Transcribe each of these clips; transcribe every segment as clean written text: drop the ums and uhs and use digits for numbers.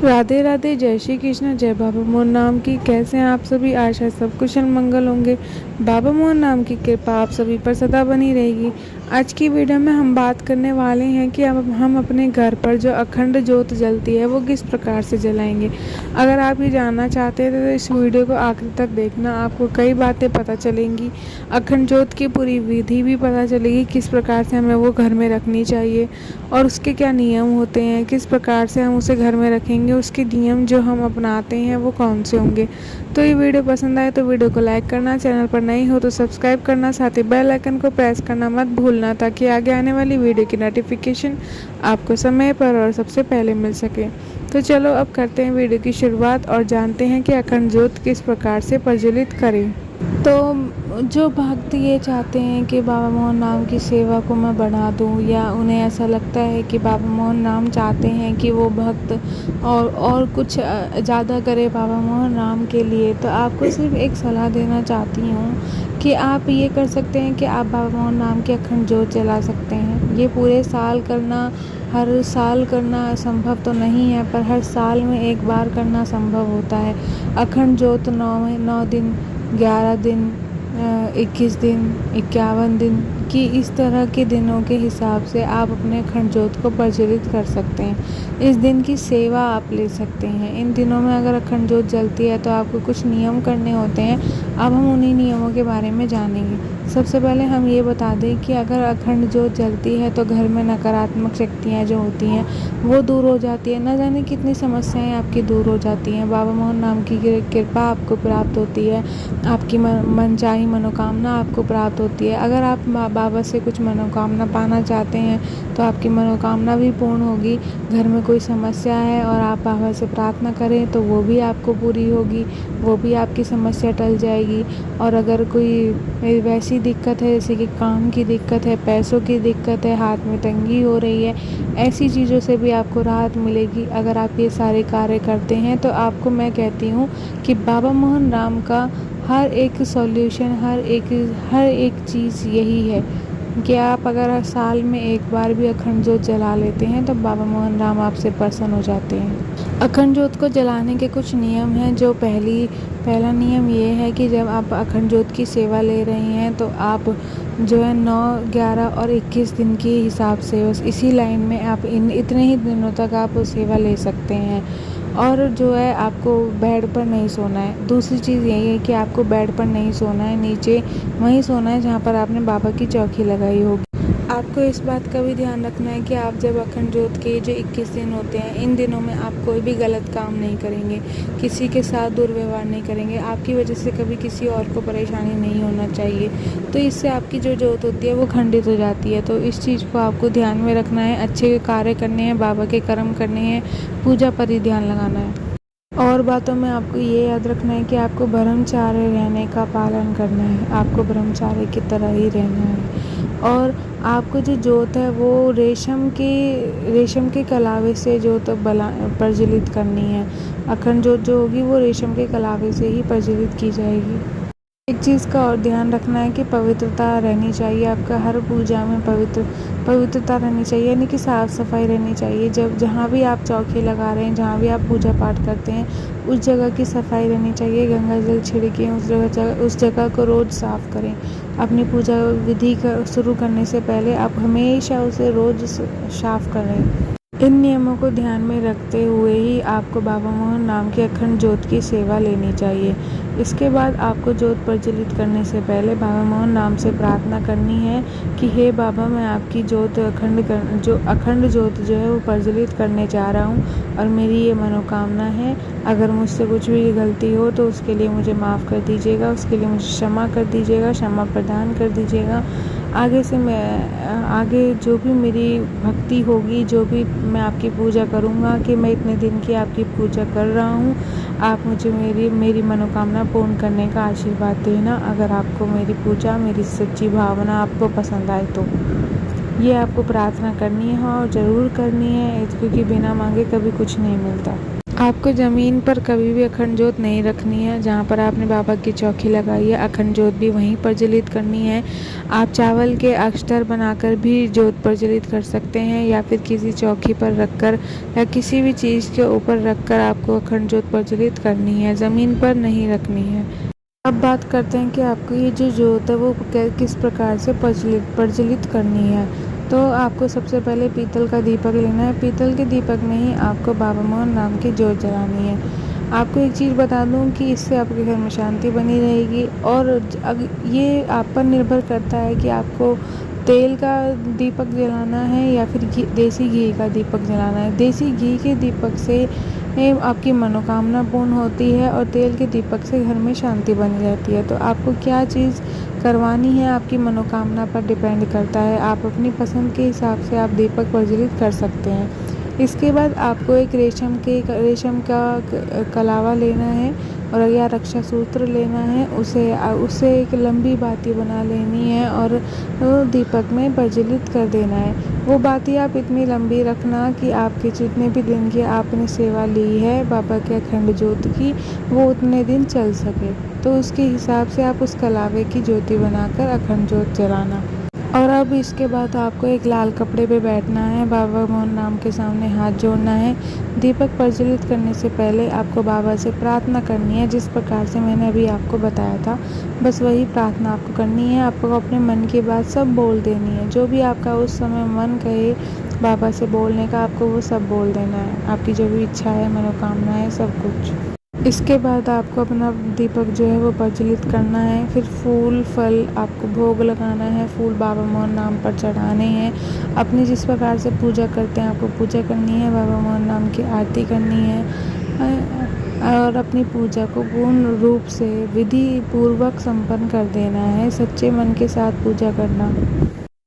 राधे राधे, जय श्री कृष्ण, जय बाबा मोहन नाम की। कैसे हैं आप सभी? आशा सब कुशल मंगल होंगे। बाबा मोहन नाम की कृपा आप सभी पर सदा बनी रहेगी। आज की वीडियो में हम बात करने वाले हैं कि अब हम अपने घर पर जो अखंड ज्योत जलती है वो किस प्रकार से जलाएंगे। अगर आप ये जानना चाहते हैं तो इस वीडियो को आखिर तक देखना, आपको कई बातें पता चलेंगी। अखंड ज्योत की पूरी विधि भी पता चलेगी, किस प्रकार से हमें वो घर में रखनी चाहिए और उसके क्या नियम होते हैं, किस प्रकार से हम उसे घर में रखेंगे, उसके नियम जो हम अपनाते हैं वो कौन से होंगे। तो ये वीडियो पसंद आए तो वीडियो को लाइक करना, चैनल पर नई हो तो सब्सक्राइब करना, साथ ही बेल आइकन को प्रेस करना मत भूलना, ताकि आगे आने वाली वीडियो की नोटिफिकेशन आपको समय पर और सबसे पहले मिल सके। तो चलो अब करते हैं वीडियो की शुरुआत और जानते हैं कि अखंड ज्योत किस प्रकार से प्रज्वलित करें। तो जो भक्त ये चाहते हैं कि बाबा मोहन नाम की सेवा को मैं बढ़ा दूं, या उन्हें ऐसा लगता है कि बाबा मोहन नाम चाहते हैं कि वो भक्त और कुछ ज़्यादा करे बाबा मोहन नाम के लिए, तो आपको सिर्फ एक सलाह देना चाहती हूँ कि आप ये कर सकते हैं कि आप बाबा मोहन नाम की अखंड ज्योत जला सकते हैं। ये पूरे साल करना, हर साल करना संभव तो नहीं है, पर हर साल में एक बार करना संभव होता है। अखंड ज्योत 9 दिन, 11 दिन, 21 दिन, 51 दिन की इस तरह के दिनों के हिसाब से आप अपने अखंड ज्योत को प्रज्वलित कर सकते हैं। इस दिन की सेवा आप ले सकते हैं। इन दिनों में अगर अखंड ज्योत जलती है तो आपको कुछ नियम करने होते हैं। अब हम उन्हीं नियमों के बारे में जानेंगे। सबसे पहले हम ये बता दें कि अगर अखंड ज्योत जलती है तो घर में नकारात्मक शक्तियाँ जो होती हैं वो दूर हो जाती है। न जाने कितनी समस्याएं आपकी दूर हो जाती हैं। बाबा मोहन नाम की कृपा आपको प्राप्त होती है, आपकी मनचाही मनोकामना आपको प्राप्त होती है। अगर आप बाबा से कुछ मनोकामना पाना चाहते हैं तो आपकी मनोकामना भी पूर्ण होगी। घर में कोई समस्या है और आप बाबा से प्रार्थना करें तो वो भी आपको पूरी होगी, वो भी आपकी समस्या टल जाएगी। और अगर कोई वैसी दिक्कत है जैसे कि काम की दिक्कत है, पैसों की दिक्कत है, हाथ में तंगी हो रही है, ऐसी चीज़ों से भी आपको राहत मिलेगी। अगर आप ये सारे कार्य करते हैं तो आपको मैं कहती हूँ कि बाबा मोहन राम का हर एक सॉल्यूशन, हर एक चीज़ यही है कि आप अगर साल में एक बार भी अखंड ज्योत जला लेते हैं तो बाबा मोहन राम आपसे प्रसन्न हो जाते हैं। अखंड ज्योत को जलाने के कुछ नियम हैं। जो पहला नियम ये है कि जब आप अखंड ज्योत की सेवा ले रहे हैं तो आप जो है 9, 11 और 21 दिन के हिसाब से बस इसी लाइन में आप इतने ही दिनों तक आप सेवा ले सकते हैं। और जो है आपको बेड पर नहीं सोना है। दूसरी चीज़ यही है कि आपको बेड पर नहीं सोना है, नीचे वहीं सोना है जहाँ पर आपने बाबा की चौकी लगाई होगी। आपको इस बात का भी ध्यान रखना है कि आप जब अखंड ज्योत के जो 21 दिन होते हैं, इन दिनों में आप कोई भी गलत काम नहीं करेंगे, किसी के साथ दुर्व्यवहार नहीं करेंगे। आपकी वजह से कभी किसी और को परेशानी नहीं होना चाहिए, तो इससे आपकी जो ज्योत होती है वो खंडित हो जाती है। तो इस चीज़ को आपको ध्यान में रखना है। अच्छे कार्य करने हैं, बाबा के कर्म करने हैं, पूजा पर ही ध्यान लगाना है। और बातों में आपको ये याद रखना है कि आपको ब्रह्मचार्य रहने का पालन करना है। आपको ब्रह्मचार्य की तरह ही रहना है। और आपको जो ज्योत है वो रेशम के कलावे से ज्योत प्रज्वलित करनी है। अखंड ज्योत जो होगी वो रेशम के कलावे से ही प्रज्वलित की जाएगी। एक चीज़ का और ध्यान रखना है कि पवित्रता रहनी चाहिए। आपका हर पूजा में पवित्रता रहनी चाहिए, यानी कि साफ़ सफाई रहनी चाहिए। जब जहाँ भी आप चौकी लगा रहे हैं, जहाँ भी आप पूजा पाठ करते हैं, उस जगह की सफाई रहनी चाहिए। गंगा जल छिड़कें, उस जगह को रोज़ साफ़ करें। अपनी पूजा विधि शुरू करने से पहले आप हमेशा उसे रोज़ साफ़ करें। इन नियमों को ध्यान में रखते हुए ही आपको बाबा मोहन नाम की अखंड ज्योत की सेवा लेनी चाहिए। इसके बाद आपको ज्योत प्रज्वलित करने से पहले बाबा मोहन नाम से प्रार्थना करनी है कि हे बाबा, मैं आपकी ज्योत अखंड ज्योत जो है वो प्रज्वलित करने जा रहा हूँ और मेरी ये मनोकामना है। अगर मुझसे कुछ भी गलती हो तो उसके लिए मुझे माफ़ कर दीजिएगा, उसके लिए मुझे क्षमा कर दीजिएगा, क्षमा प्रदान कर दीजिएगा। आगे जो भी मेरी भक्ति होगी, जो भी मैं आपकी पूजा करूँगा, कि मैं इतने दिन की आपकी पूजा कर रहा हूँ, आप मुझे मेरी मनोकामना पूर्ण करने का आशीर्वाद देना। अगर आपको मेरी पूजा, मेरी सच्ची भावना आपको पसंद आए तो ये आपको प्रार्थना करनी है और ज़रूर करनी है, क्योंकि बिना मांगे कभी कुछ नहीं मिलता। आपको ज़मीन पर कभी भी अखंड जोत नहीं रखनी है। जहाँ पर आपने बाबा की चौकी लगाई है, अखंड जोत भी वहीं प्रज्वलित करनी है। आप चावल के अक्षर बनाकर भी जोत प्रज्वलित कर सकते हैं, या फिर किसी चौकी पर रखकर या किसी भी चीज़ के ऊपर रखकर आपको अखंड जोत प्रज्वलित करनी है, ज़मीन पर नहीं रखनी है। अब बात करते हैं कि आपको ये जो जोत है वो किस प्रकार से प्रज्वलित करनी है। तो आपको सबसे पहले पीतल का दीपक लेना है। पीतल के दीपक में ही आपको बाबा मोहन नाम की जोत जलानी है। आपको एक चीज़ बता दूं कि इससे आपके घर में शांति बनी रहेगी, और ये आप पर निर्भर करता है कि आपको तेल का दीपक जलाना है या फिर देसी घी का दीपक जलाना है। देसी घी के दीपक से आपकी मनोकामना पूर्ण होती है, और तेल के दीपक से घर में शांति बनी रहती है। तो आपको क्या चीज़ करवानी है आपकी मनोकामना पर डिपेंड करता है। आप अपनी पसंद के हिसाब से आप दीपक प्रज्वलित कर सकते हैं। इसके बाद आपको एक रेशम का कलावा लेना है, और या रक्षा सूत्र लेना है। उसे एक लंबी बाती बना लेनी है और दीपक में प्रज्वलित कर देना है। वो बाती आप इतनी लंबी रखना कि आपके जितने भी दिन की आपने सेवा ली है बाबा के अखंड ज्योत की, वो उतने दिन चल सके। तो उसके हिसाब से आप उस कलावे की ज्योति बनाकर अखंड ज्योत जलाना। और अब इसके बाद आपको एक लाल कपड़े पे बैठना है, बाबा मोहन नाम के सामने हाथ जोड़ना है। दीपक प्रज्वलित करने से पहले आपको बाबा से प्रार्थना करनी है, जिस प्रकार से मैंने अभी आपको बताया था। बस वही प्रार्थना आपको करनी है। आपको अपने मन की बात सब बोल देनी है, जो भी आपका उस समय मन कहे बाबा से बोलने का, आपको वो सब बोल देना है। आपकी जो भी इच्छा है, मनोकामना है, सब कुछ। इसके बाद आपको अपना दीपक जो है वो प्रज्वलित करना है। फिर फूल फल आपको भोग लगाना है, फूल बाबा मोहन नाम पर चढ़ाने हैं। अपनी जिस प्रकार से पूजा करते हैं आपको पूजा करनी है, बाबा मोहन नाम की आरती करनी है, और अपनी पूजा को पूर्ण रूप से विधि पूर्वक संपन्न कर देना है। सच्चे मन के साथ पूजा करना।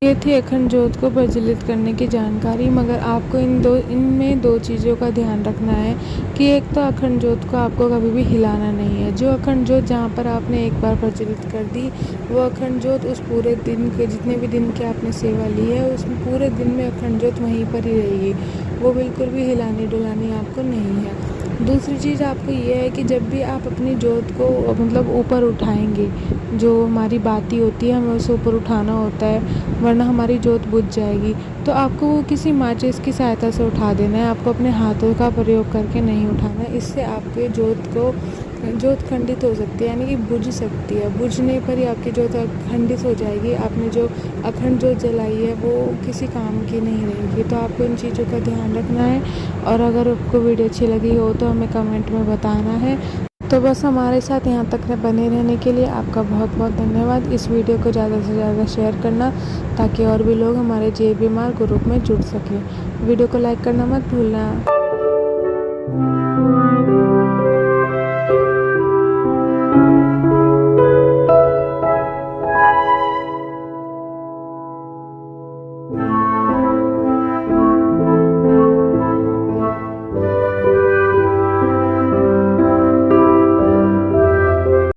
ये थी अखंड ज्योत को प्रज्वलित करने की जानकारी। मगर आपको इनमें दो चीज़ों का ध्यान रखना है कि एक तो अखंड ज्योत को आपको कभी भी हिलाना नहीं है। जो अखंड ज्योत जहाँ पर आपने एक बार प्रज्वलित कर दी, वो अखंड ज्योत उस पूरे दिन के जितने भी दिन की आपने सेवा ली है, उस पूरे दिन में अखंड ज्योत वहीं पर ही रहेगी। वो बिल्कुल भी हिलानी डुलानी आपको नहीं है। दूसरी चीज़ आपको ये है कि जब भी आप अपनी जोत को मतलब ऊपर उठाएंगे, जो हमारी बाती होती है हमें उसे ऊपर उठाना होता है, वरना हमारी जोत बुझ जाएगी। तो आपको वो किसी माचिस की सहायता से उठा देना है, आपको अपने हाथों का प्रयोग करके नहीं उठाना है। इससे आपके जोत खंडित हो सकती है, यानी कि बुझ सकती है। बुझने पर ही आपकी जोत खंडित हो जाएगी। आपने जो अखंड जोत जलाई है वो किसी काम की नहीं रहेगी। तो आपको इन चीज़ों का ध्यान रखना है। और अगर आपको वीडियो अच्छी लगी हो तो हमें कमेंट में बताना है। तो बस हमारे साथ यहाँ तक बने रहने के लिए आपका बहुत बहुत धन्यवाद। इस वीडियो को ज़्यादा से ज़्यादा शेयर करना, ताकि और भी लोग हमारे जे बीमार ग्रुप में जुड़ सकें। वीडियो को लाइक करना मत भूलना।